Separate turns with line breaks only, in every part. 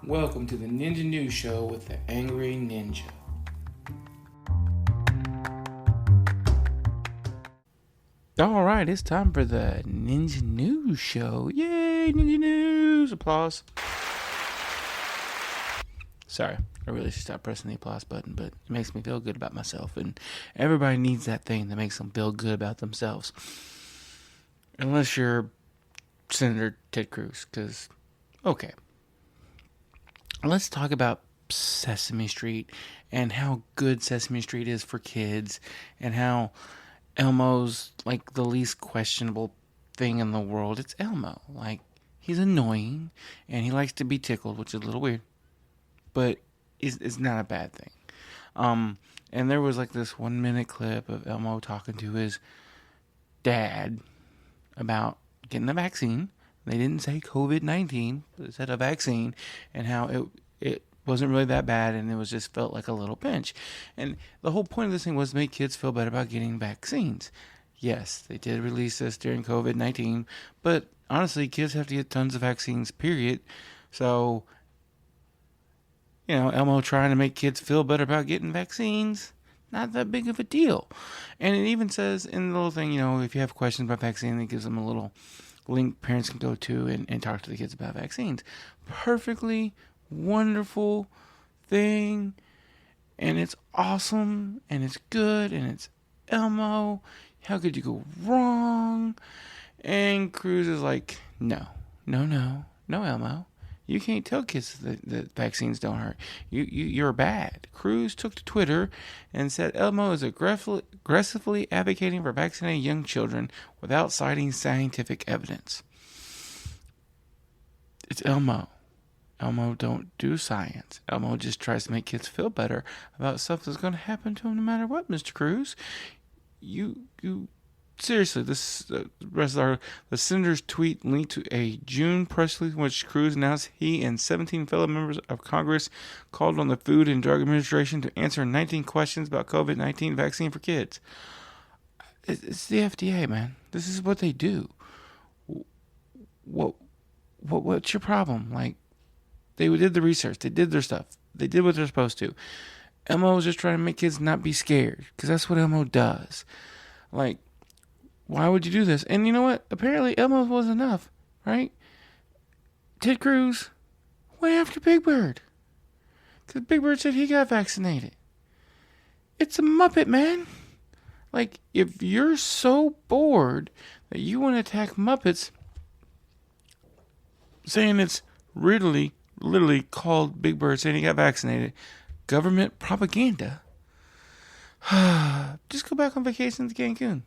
Welcome to the Ninja News Show with the Angry Ninja. Alright, it's time for the Ninja News Show. Yay, Ninja News! Applause. Sorry, I really should stop pressing the applause button, but it makes me feel good about myself, and everybody needs that thing that makes them feel good about themselves. Unless you're Senator Ted Cruz, because, okay. Let's talk about Sesame Street and how good Sesame Street is for kids and how Elmo's like the least questionable thing in the world. It's Elmo. Like, he's annoying and he likes to be tickled, which is a little weird, but it's not a bad thing. And there was like this 1-minute clip of Elmo talking to his dad about getting a vaccine. They didn't say COVID-19, but it said a vaccine, and how it wasn't really that bad, and it was just felt like a little pinch. And the whole point of this thing was to make kids feel better about getting vaccines. Yes, they did release this during COVID-19, but honestly, kids have to get tons of vaccines, period. So, Elmo trying to make kids feel better about getting vaccines, not that big of a deal. And it even says in the little thing, if you have questions about vaccine, it gives them a little link parents can go to and talk to the kids about vaccines. Perfectly wonderful thing, and it's awesome, and it's good, and it's Elmo. How could you go wrong? And Cruz is like, no, Elmo. You can't tell kids that vaccines don't hurt. You're bad. Cruz took to Twitter and said Elmo is aggressively advocating for vaccinating young children without citing scientific evidence. It's Elmo. Elmo don't do science. Elmo just tries to make kids feel better about stuff that's going to happen to them no matter what, Mr. Cruz. You seriously, this rest of the senator's tweet linked to a June press release in which Cruz announced he and 17 fellow members of Congress called on the Food and Drug Administration to answer 19 questions about COVID-19 vaccine for kids. It's the FDA, man. This is what they do. What's your problem? Like, they did the research. They did their stuff. They did what they're supposed to. Elmo was just trying to make kids not be scared, because that's what Elmo does. Like, why would you do this? And you know what? Apparently Elmo was enough, right? Ted Cruz went after Big Bird, because Big Bird said he got vaccinated. It's a Muppet, man. Like, if you're so bored that you want to attack Muppets, saying it's literally called Big Bird saying he got vaccinated, government propaganda, just go back on vacation to Cancun.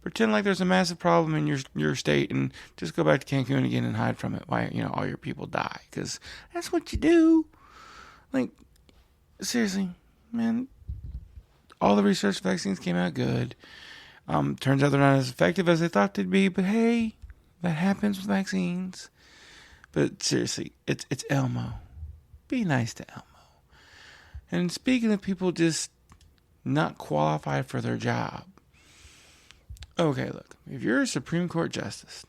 Pretend like there's a massive problem in your state and just go back to Cancun again and hide from it while all your people die, because that's what you do. Like, seriously, man, all the research vaccines came out good. Turns out they're not as effective as they thought they'd be, but hey, that happens with vaccines. But seriously, it's Elmo. Be nice to Elmo. And speaking of people just not qualified for their job. Okay, look. If you're a Supreme Court justice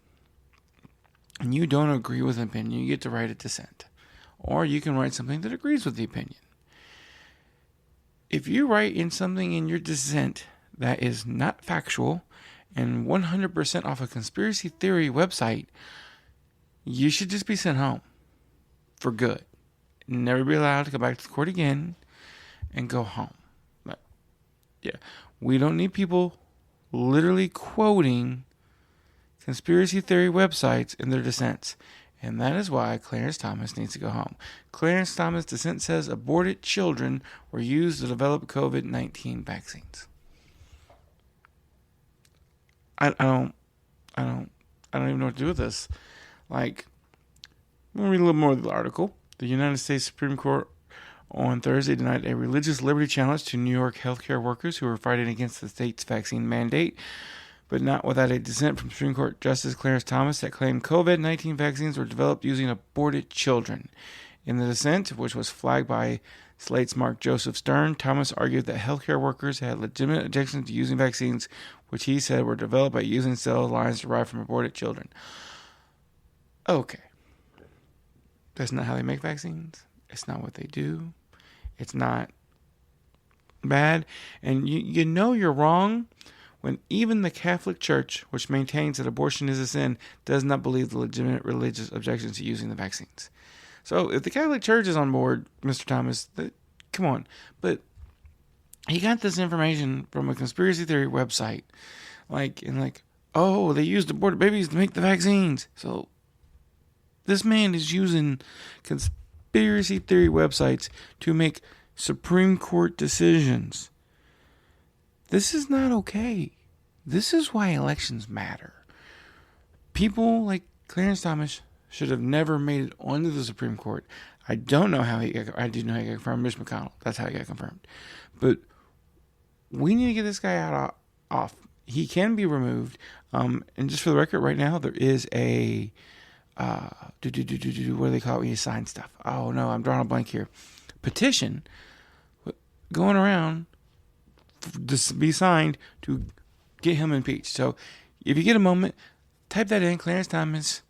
and you don't agree with an opinion, you get to write a dissent. Or you can write something that agrees with the opinion. If you write in something in your dissent that is not factual and 100% off a conspiracy theory website, you should just be sent home for good. Never be allowed to go back to the court again and go home. But, yeah, we don't need people literally quoting conspiracy theory websites in their dissents. And that is why Clarence Thomas needs to go home. Clarence Thomas' dissent says aborted children were used to develop COVID-19 vaccines. I don't even know what to do with this. Like, I'm going to read a little more of the article. The United States Supreme Court on Thursday denied a religious liberty challenge to New York healthcare workers who were fighting against the state's vaccine mandate, but not without a dissent from Supreme Court Justice Clarence Thomas that claimed COVID-19 vaccines were developed using aborted children. In the dissent, which was flagged by Slate's Mark Joseph Stern, Thomas argued that healthcare workers had legitimate objections to using vaccines, which he said were developed by using cell lines derived from aborted children. Okay. That's not how they make vaccines. It's not what they do. It's not bad. And you know you're wrong when even the Catholic Church, which maintains that abortion is a sin, does not believe the legitimate religious objections to using the vaccines. So if the Catholic Church is on board, Mr. Thomas, come on. But he got this information from a conspiracy theory website. Oh, they used aborted babies to make the vaccines. So this man is using conspiracy theory websites to make Supreme Court decisions. This is not okay. This is why elections matter. People like Clarence Thomas should have never made it onto the Supreme Court. I don't know how I do know he got confirmed. Mitch McConnell. That's how he got confirmed. But we need to get this guy off. He can be removed. And just for the record, right now, there is a... what do they call it when you sign stuff? Oh, no, I'm drawing a blank here. Petition going around to be signed to get him impeached. So if you get a moment, type that in, Clarence Thomas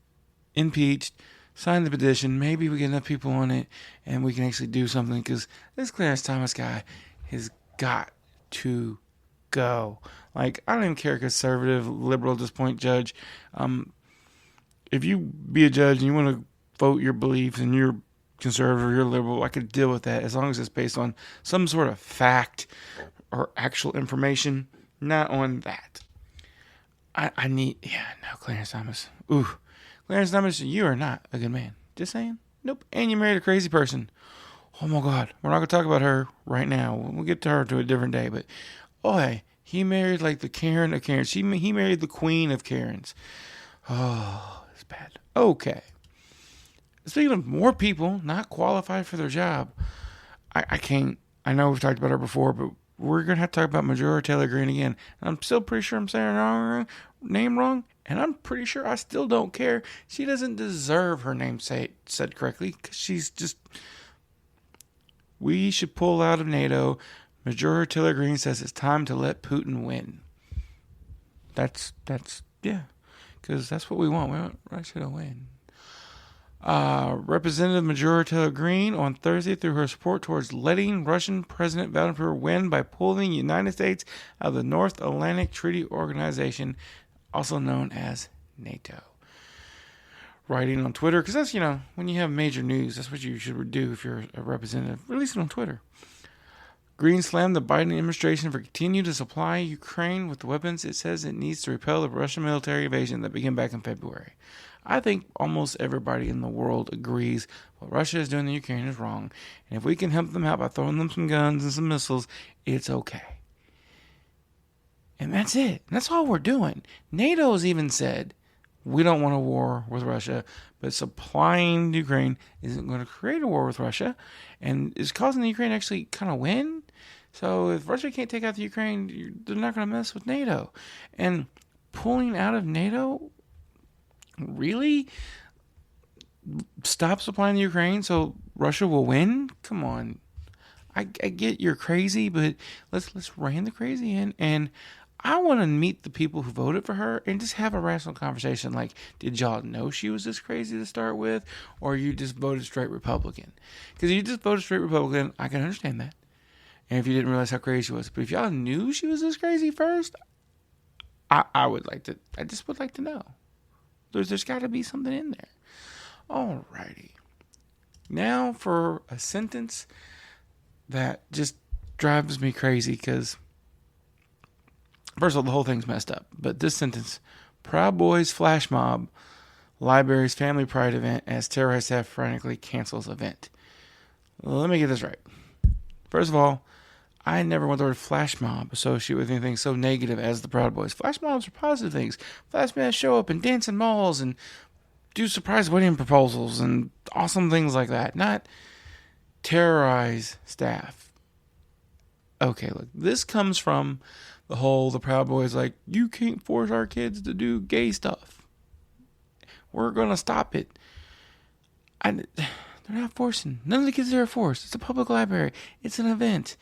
impeached, sign the petition. Maybe we get enough people on it and we can actually do something, because this Clarence Thomas guy has got to go. Like, I don't even care, conservative, liberal at this point, judge. If you be a judge and you want to vote your beliefs and you're conservative or you're liberal, I could deal with that as long as it's based on some sort of fact or actual information, not on that. Clarence Thomas. Ooh. Clarence Thomas, you are not a good man. Just saying. Nope. And you married a crazy person. Oh my God. We're not going to talk about her right now. We'll get to her to a different day. But, he married like the Karen of Karens. He married the queen of Karens. Oh, it's bad. Okay. Speaking of more people not qualified for their job, I know we've talked about her before, but we're going to have to talk about Majora Taylor Greene again. I'm still pretty sure I'm saying her name wrong, and I'm pretty sure I still don't care. She doesn't deserve her name said correctly, because she's just... We should pull out of NATO. Majora Taylor Greene says it's time to let Putin win. That's because that's what we want. We want Russia to win. Representative Majora Taylor Greene on Thursday threw her support towards letting Russian President Vladimir win by pulling the United States out of the North Atlantic Treaty Organization, also known as NATO. Writing on Twitter, because that's, when you have major news, that's what you should do if you're a representative. Release it on Twitter. Greene slammed the Biden administration for continuing to supply Ukraine with the weapons it says it needs to repel the Russian military invasion that began back in February. I think almost everybody in the world agrees what Russia is doing to Ukraine is wrong, and if we can help them out by throwing them some guns and some missiles, it's okay. And that's it. That's all we're doing. NATO's even said we don't want a war with Russia, but supplying Ukraine isn't going to create a war with Russia, and is causing the Ukraine to actually kind of win. So if Russia can't take out the Ukraine, they're not going to mess with NATO. And pulling out of NATO really stop supplying the Ukraine so Russia will win? Come on. I get you're crazy, but let's rein the crazy in. And I want to meet the people who voted for her and just have a rational conversation. Like, did y'all know she was this crazy to start with? Or you just voted straight Republican? Because if you just voted straight Republican, I can understand that. And if you didn't realize how crazy she was. But if y'all knew she was this crazy first, I just would like to know. There's got to be something in there. Alrighty. Now for a sentence that just drives me crazy, because first of all, the whole thing's messed up. But this sentence: Proud Boys flash mob, Library's family pride event as terrorist staff frantically cancels event. Let me get this right. First of all, I never want the word flash mob associated with anything so negative as the Proud Boys. Flash mobs are positive things. Flash mobs show up and dance in malls and do surprise wedding proposals and awesome things like that. Not terrorize staff. Okay, look, this comes from the Proud Boys like, you can't force our kids to do gay stuff. We're going to stop it. They're not forcing. None of the kids there are forced. It's a public library. It's an event.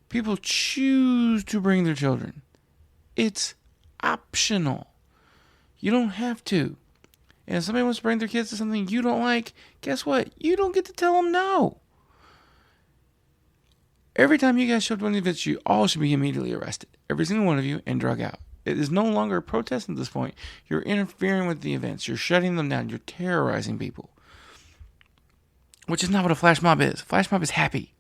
People choose to bring their children. It's optional. You don't have to. And if somebody wants to bring their kids to something you don't like, guess what? You don't get to tell them no. Every time you guys show up to one of the events, you all should be immediately arrested. Every single one of you, and drug out. It is no longer a protest at this point. You're interfering with the events. You're shutting them down. You're terrorizing people. Which is not what a flash mob is. A flash mob is happy.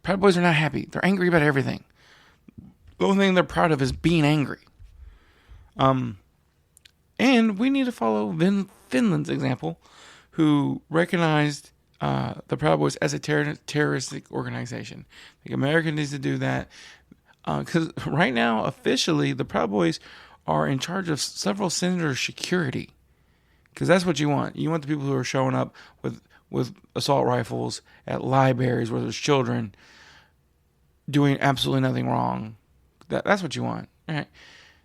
Proud Boys are not happy. They're angry about everything. The only thing they're proud of is being angry. And we need to follow Finland's example, who recognized the Proud Boys as a terroristic organization. I think America needs to do that. Because right now, officially, the Proud Boys are in charge of several senators' security. Because that's what you want. You want the people who are showing up with assault rifles at libraries where there's children doing absolutely nothing wrong. That's what you want. All right.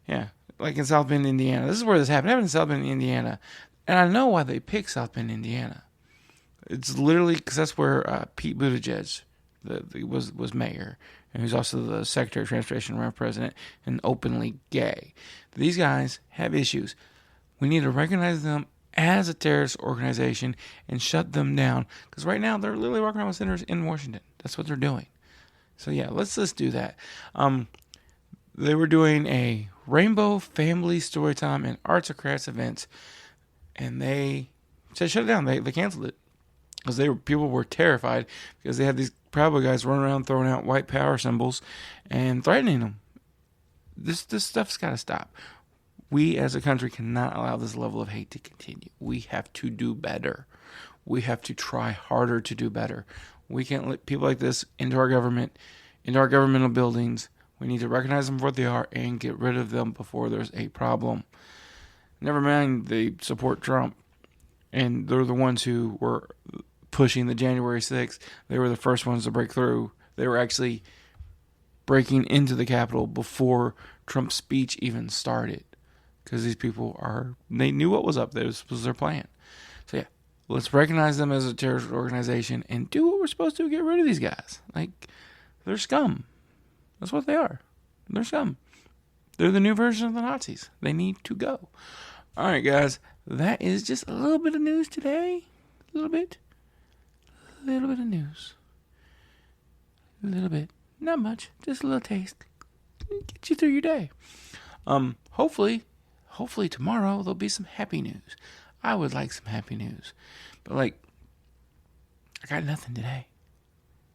Yeah. Like in South Bend, Indiana. This is where this happened. It happened in South Bend, Indiana. And I know why they picked South Bend, Indiana. It's literally because that's where Pete Buttigieg was mayor. And who's also the Secretary of Transportation, run president, and openly gay. These guys have issues. We need to recognize them as a terrorist organization and shut them down. Because right now, they're literally walking around with senators in Washington. That's what they're doing. So yeah, let's do that. They were doing a Rainbow Family Storytime and Arts and Crafts events, and they said shut it down. They canceled it because people were terrified because they had these Proud Boy guys running around throwing out white power symbols and threatening them. This stuff's got to stop. We as a country cannot allow this level of hate to continue. We have to do better. We have to try harder to do better. We can't let people like this into our government, into our governmental buildings. We need to recognize them for what they are and get rid of them before there's a problem. Never mind they support Trump. And they're the ones who were pushing the January 6th. They were the first ones to break through. They were actually breaking into the Capitol before Trump's speech even started. Because these people they knew what was up. This was their plan. So yeah, let's recognize them as a terrorist organization and do what we're supposed to get rid of these guys. Like, they're scum. That's what they are. They're scum. They're the new version of the Nazis. They need to go. All right, guys. That is just a little bit of news today. A little bit. A little bit of news. A little bit. Not much. Just a little taste. Get you through your day. Hopefully tomorrow there'll be some happy news. I would like some happy news. But I got nothing today.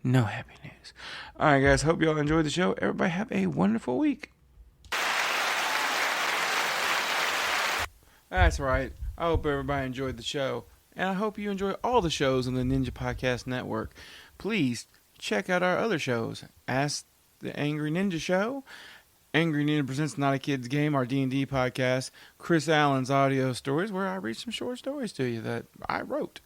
No happy news. All right, guys. Hope y'all enjoyed the show. Everybody have a wonderful week. That's right. I hope everybody enjoyed the show. And I hope you enjoy all the shows on the Ninja Podcast Network. Please check out our other shows. Ask the Angry Ninja Show. Angry Ninja Presents Not a Kid's Game, our D&D podcast. Chris Allen's Audio Stories, where I read some short stories to you that I wrote.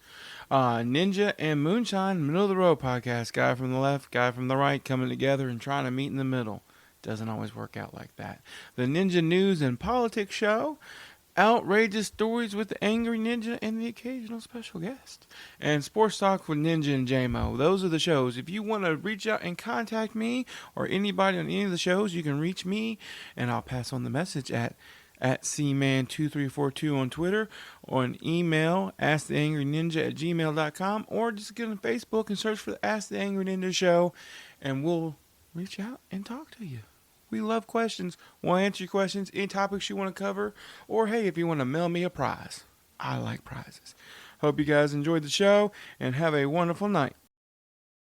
Ninja and Moonshine, Middle of the Road podcast. Guy from the left, guy from the right, coming together and trying to meet in the middle. Doesn't always work out like that. The Ninja News and Politics Show. Outrageous Stories with the Angry Ninja and the occasional special guest. And Sports Talk with Ninja and JMO. Those are the shows. If you want to reach out and contact me or anybody on any of the shows, you can reach me and I'll pass on the message at cman2342 on Twitter, or an email, asktheangryninja@gmail.com, or just get on Facebook and search for the Ask the Angry Ninja Show, and we'll reach out and talk to you. We love questions. We'll answer your questions, any topics you want to cover, or hey, if you want to mail me a prize. I like prizes. Hope you guys enjoyed the show, and have a wonderful night.